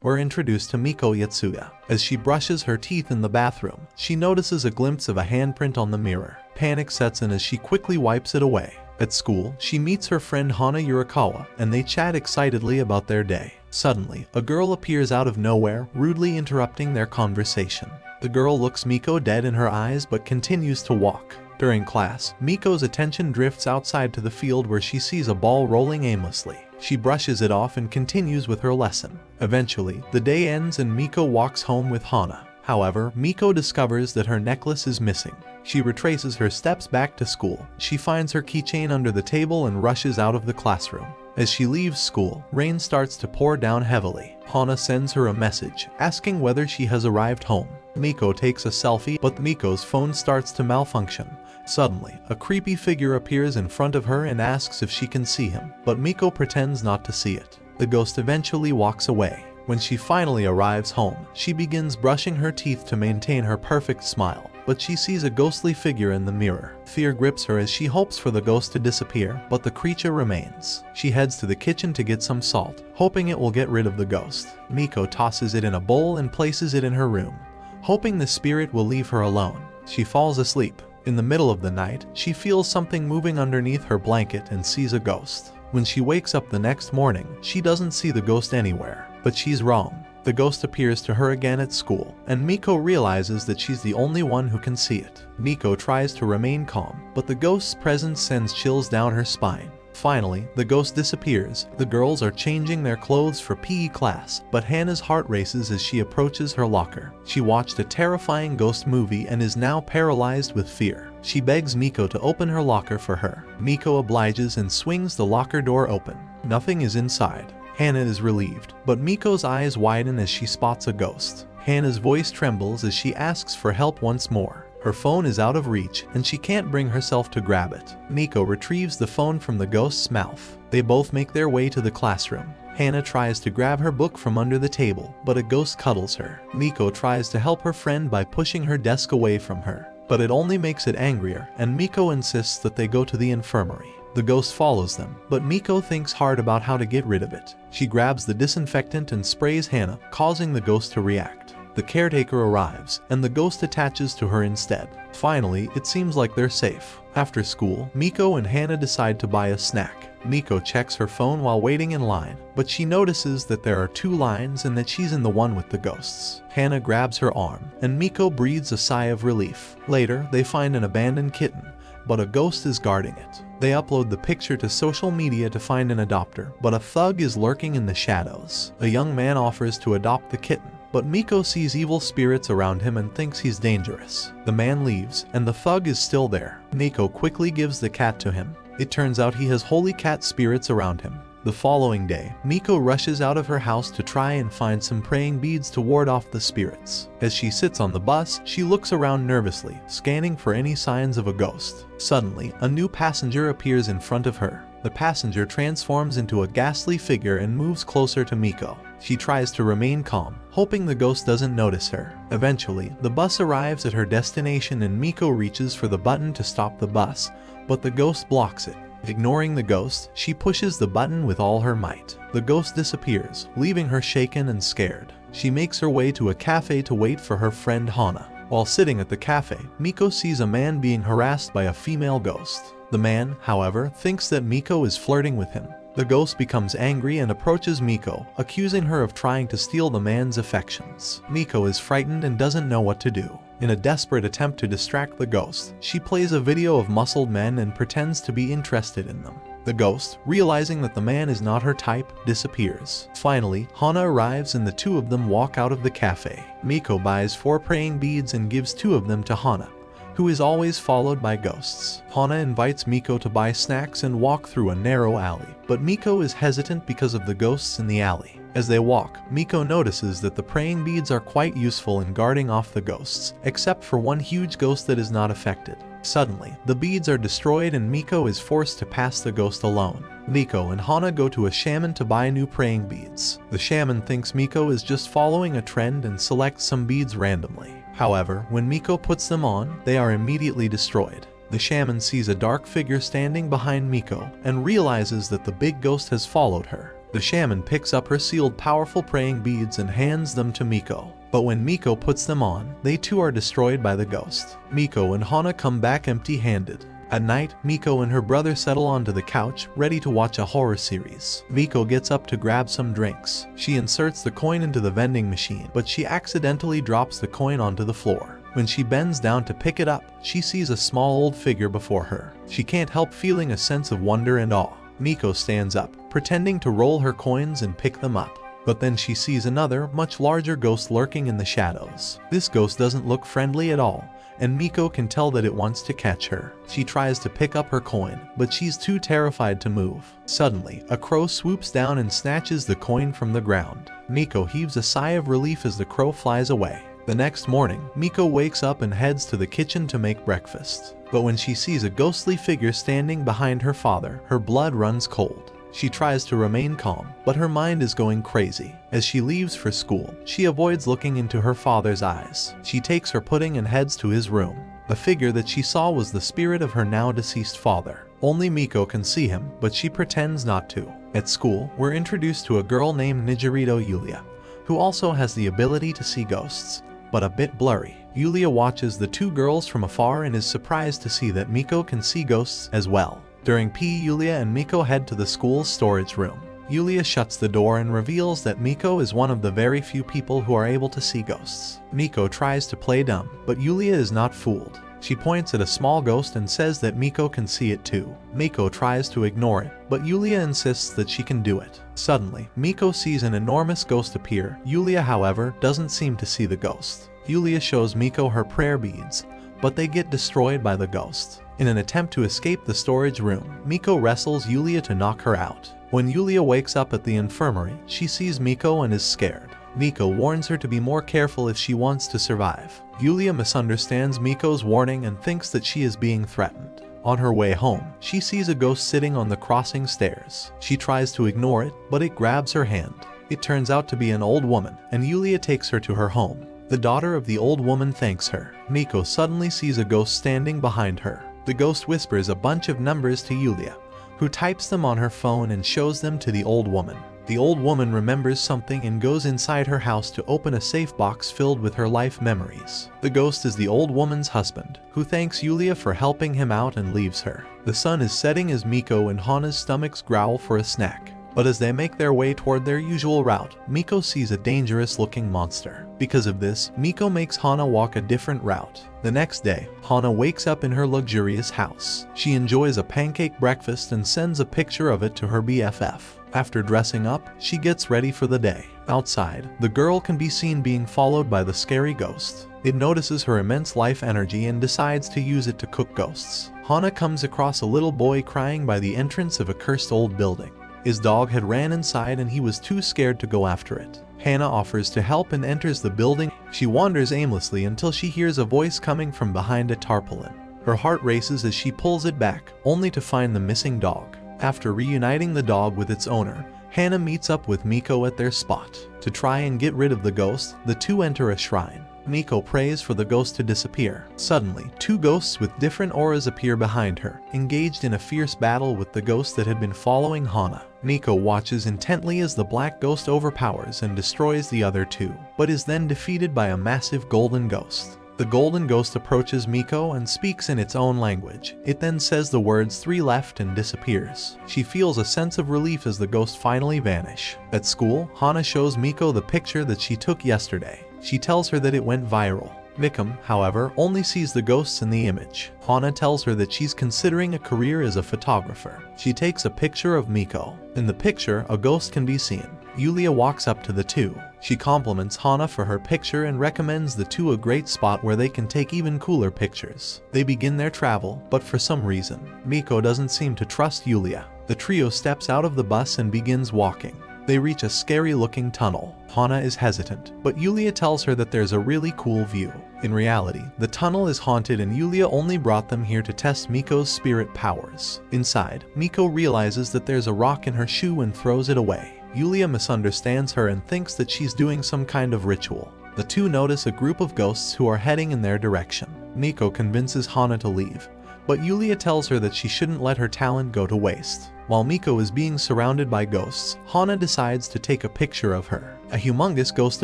we're introduced to Miko Yatsuya. As she brushes her teeth in the bathroom, she notices a glimpse of a handprint on the mirror. Panic sets in as she quickly wipes it away. At school, she meets her friend Hana Yurikawa, and they chat excitedly about their day. Suddenly, a girl appears out of nowhere, rudely interrupting their conversation. The girl looks Miko dead in her eyes but continues to walk. During class, Miko's attention drifts outside to the field where she sees a ball rolling aimlessly. She brushes it off and continues with her lesson. Eventually, the day ends and Miko walks home with Hana. However, Miko discovers that her necklace is missing. She retraces her steps back to school. She finds her keychain under the table and rushes out of the classroom. As she leaves school, rain starts to pour down heavily. Hana sends her a message, asking whether she has arrived home. Miko takes a selfie, but Miko's phone starts to malfunction. Suddenly, a creepy figure appears in front of her and asks if she can see him, but Miko pretends not to see it. The ghost eventually walks away. When she finally arrives home, she begins brushing her teeth to maintain her perfect smile, but she sees a ghostly figure in the mirror. Fear grips her as she hopes for the ghost to disappear, but the creature remains. She heads to the kitchen to get some salt, hoping it will get rid of the ghost. Miko tosses it in a bowl and places it in her room, hoping the spirit will leave her alone. She falls asleep. In the middle of the night, she feels something moving underneath her blanket and sees a ghost. When she wakes up the next morning, she doesn't see the ghost anywhere. But she's wrong. The ghost appears to her again at school, and Miko realizes that she's the only one who can see it. Miko tries to remain calm, but the ghost's presence sends chills down her spine. Finally, the ghost disappears. The girls are changing their clothes for PE class, but Hana's heart races as she approaches her locker. She watched a terrifying ghost movie and is now paralyzed with fear. She begs Miko to open her locker for her. Miko obliges and swings the locker door open. Nothing is inside. Hana is relieved, but Miko's eyes widen as she spots a ghost. Hana's voice trembles as she asks for help once more. Her phone is out of reach, and she can't bring herself to grab it. Miko retrieves the phone from the ghost's mouth. They both make their way to the classroom. Hana tries to grab her book from under the table, but a ghost cuddles her. Miko tries to help her friend by pushing her desk away from her, but it only makes it angrier, and Miko insists that they go to the infirmary. The ghost follows them, but Miko thinks hard about how to get rid of it. She grabs the disinfectant and sprays Hana, causing the ghost to react. The caretaker arrives, and the ghost attaches to her instead. Finally, it seems like they're safe. After school, Miko and Hana decide to buy a snack. Miko checks her phone while waiting in line, but she notices that there are 2 lines and that she's in the one with the ghosts. Hana grabs her arm, and Miko breathes a sigh of relief. Later, they find an abandoned kitten, but a ghost is guarding it. They upload the picture to social media to find an adopter, but a thug is lurking in the shadows. A young man offers to adopt the kitten, but Miko sees evil spirits around him and thinks he's dangerous. The man leaves, and the thug is still there. Miko quickly gives the cat to him. It turns out he has holy cat spirits around him. The following day, Miko rushes out of her house to try and find some praying beads to ward off the spirits. As she sits on the bus, she looks around nervously, scanning for any signs of a ghost. Suddenly, a new passenger appears in front of her. The passenger transforms into a ghastly figure and moves closer to Miko. She tries to remain calm, hoping the ghost doesn't notice her. Eventually, the bus arrives at her destination and Miko reaches for the button to stop the bus, but the ghost blocks it. Ignoring the ghost, she pushes the button with all her might. The ghost disappears, leaving her shaken and scared. She makes her way to a cafe to wait for her friend Hana. While sitting at the cafe, Miko sees a man being harassed by a female ghost. The man, however, thinks that Miko is flirting with him. The ghost becomes angry and approaches Miko, accusing her of trying to steal the man's affections. Miko is frightened and doesn't know what to do. In a desperate attempt to distract the ghost, she plays a video of muscled men and pretends to be interested in them. The ghost, realizing that the man is not her type, disappears. Finally, Hana arrives and the 2 of them walk out of the cafe. Miko buys 4 praying beads and gives 2 of them to Hana, who is always followed by ghosts. Hana invites Miko to buy snacks and walk through a narrow alley, but Miko is hesitant because of the ghosts in the alley. As they walk, Miko notices that the praying beads are quite useful in guarding off the ghosts, except for one huge ghost that is not affected. Suddenly, the beads are destroyed and Miko is forced to pass the ghost alone. Miko and Hana go to a shaman to buy new praying beads. The shaman thinks Miko is just following a trend and selects some beads randomly. However, when Miko puts them on, they are immediately destroyed. The shaman sees a dark figure standing behind Miko and realizes that the big ghost has followed her. The The shaman picks up her sealed powerful praying beads and hands them to Miko. But when Miko puts them on, they too are destroyed by the ghost. Miko and Hana come back empty-handed. At night, Miko and her brother settle onto the couch, ready to watch a horror series. Miko gets up to grab some drinks. She inserts the coin into the vending machine, but she accidentally drops the coin onto the floor. When she bends down to pick it up, she sees a small old figure before her. She can't help feeling a sense of wonder and awe. Miko stands up, pretending to roll her coins and pick them up. But then she sees another, much larger ghost lurking in the shadows. This ghost doesn't look friendly at all, and Miko can tell that it wants to catch her. She tries to pick up her coin, but she's too terrified to move. Suddenly, a crow swoops down and snatches the coin from the ground. Miko heaves a sigh of relief as the crow flies away. The next morning, Miko wakes up and heads to the kitchen to make breakfast. But when she sees a ghostly figure standing behind her father, her blood runs cold. She tries to remain calm, but her mind is going crazy. As she leaves for school, she avoids looking into her father's eyes. She takes her pudding and heads to his room. The figure that she saw was the spirit of her now deceased father. Only Miko can see him, but she pretends not to. At school, we're introduced to a girl named Nijirito Yulia, who also has the ability to see ghosts, but a bit blurry. Yulia watches the two girls from afar and is surprised to see that Miko can see ghosts as well. During PE, Yulia and Miko head to the school's storage room. Yulia shuts the door and reveals that Miko is one of the very few people who are able to see ghosts. Miko tries to play dumb, but Yulia is not fooled. She points at a small ghost and says that Miko can see it too. Miko tries to ignore it, but Yulia insists that she can do it. Suddenly, Miko sees an enormous ghost appear. Yulia, however, doesn't seem to see the ghost. Yulia shows Miko her prayer beads, but they get destroyed by the ghost. In an attempt to escape the storage room, Miko wrestles Yulia to knock her out. When Yulia wakes up at the infirmary, she sees Miko and is scared. Miko warns her to be more careful if she wants to survive. Yulia misunderstands Miko's warning and thinks that she is being threatened. On her way home, she sees a ghost sitting on the crossing stairs. She tries to ignore it, but it grabs her hand. It turns out to be an old woman, and Yulia takes her to her home. The daughter of the old woman thanks her. Miko suddenly sees a ghost standing behind her. The ghost whispers a bunch of numbers to Yulia, who types them on her phone and shows them to the old woman. The old woman remembers something and goes inside her house to open a safe box filled with her life memories. The ghost is the old woman's husband, who thanks Yulia for helping him out and leaves her. The sun is setting as Miko and Hana's stomachs growl for a snack. But as they make their way toward their usual route, Miko sees a dangerous-looking monster. Because of this, Miko makes Hana walk a different route. The next day, Hana wakes up in her luxurious house. She enjoys a pancake breakfast and sends a picture of it to her BFF. After dressing up, she gets ready for the day. Outside, the girl can be seen being followed by the scary ghost. It notices her immense life energy and decides to use it to cook ghosts. Hana comes across a little boy crying by the entrance of a cursed old building. His dog had ran inside and he was too scared to go after it. Hana offers to help and enters the building. She wanders aimlessly until she hears a voice coming from behind a tarpaulin. Her heart races as she pulls it back, only to find the missing dog. After reuniting the dog with its owner, Hana meets up with Miko at their spot. To try and get rid of the ghost, the two enter a shrine. Miko prays for the ghost to disappear. Suddenly, two ghosts with different auras appear behind her, engaged in a fierce battle with the ghost that had been following Hana. Miko watches intently as the black ghost overpowers and destroys the other two, but is then defeated by a massive golden ghost. The golden ghost approaches Miko and speaks in its own language. It then says the words 3 left and disappears. She feels a sense of relief as the ghosts finally vanish. At school, Hana shows Miko the picture that she took yesterday. She tells her that it went viral. Mikam, however, only sees the ghosts in the image. Hana tells her that she's considering a career as a photographer. She takes a picture of Miko. In the picture, a ghost can be seen. Yulia walks up to the two. She compliments Hana for her picture and recommends the two a great spot where they can take even cooler pictures. They begin their travel, but for some reason, Miko doesn't seem to trust Yulia. The trio steps out of the bus and begins walking. They reach a scary-looking tunnel. Hana is hesitant, but Yulia tells her that there's a really cool view. In reality, the tunnel is haunted and Yulia only brought them here to test Miko's spirit powers. Inside, Miko realizes that there's a rock in her shoe and throws it away. Yulia misunderstands her and thinks that she's doing some kind of ritual. The two notice a group of ghosts who are heading in their direction. Miko convinces Hana to leave, but Yulia tells her that she shouldn't let her talent go to waste. While Miko is being surrounded by ghosts, Hana decides to take a picture of her. A humongous ghost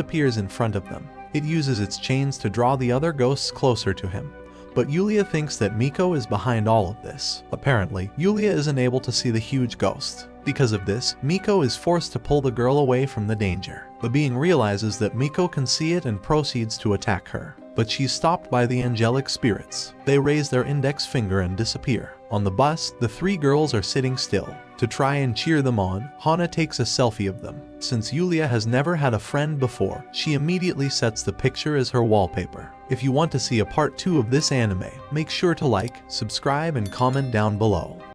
appears in front of them. It uses its chains to draw the other ghosts closer to him. But Yulia thinks that Miko is behind all of this. Apparently, Yulia isn't able to see the huge ghost. Because of this, Miko is forced to pull the girl away from the danger. The being realizes that Miko can see it and proceeds to attack her. But she's stopped by the angelic spirits. They raise their index finger and disappear. On the bus, the three girls are sitting still. To try and cheer them on, Hana takes a selfie of them. Since Yulia has never had a friend before, she immediately sets the picture as her wallpaper. If you want to see a part 2 of this anime, make sure to like, subscribe, and comment down below.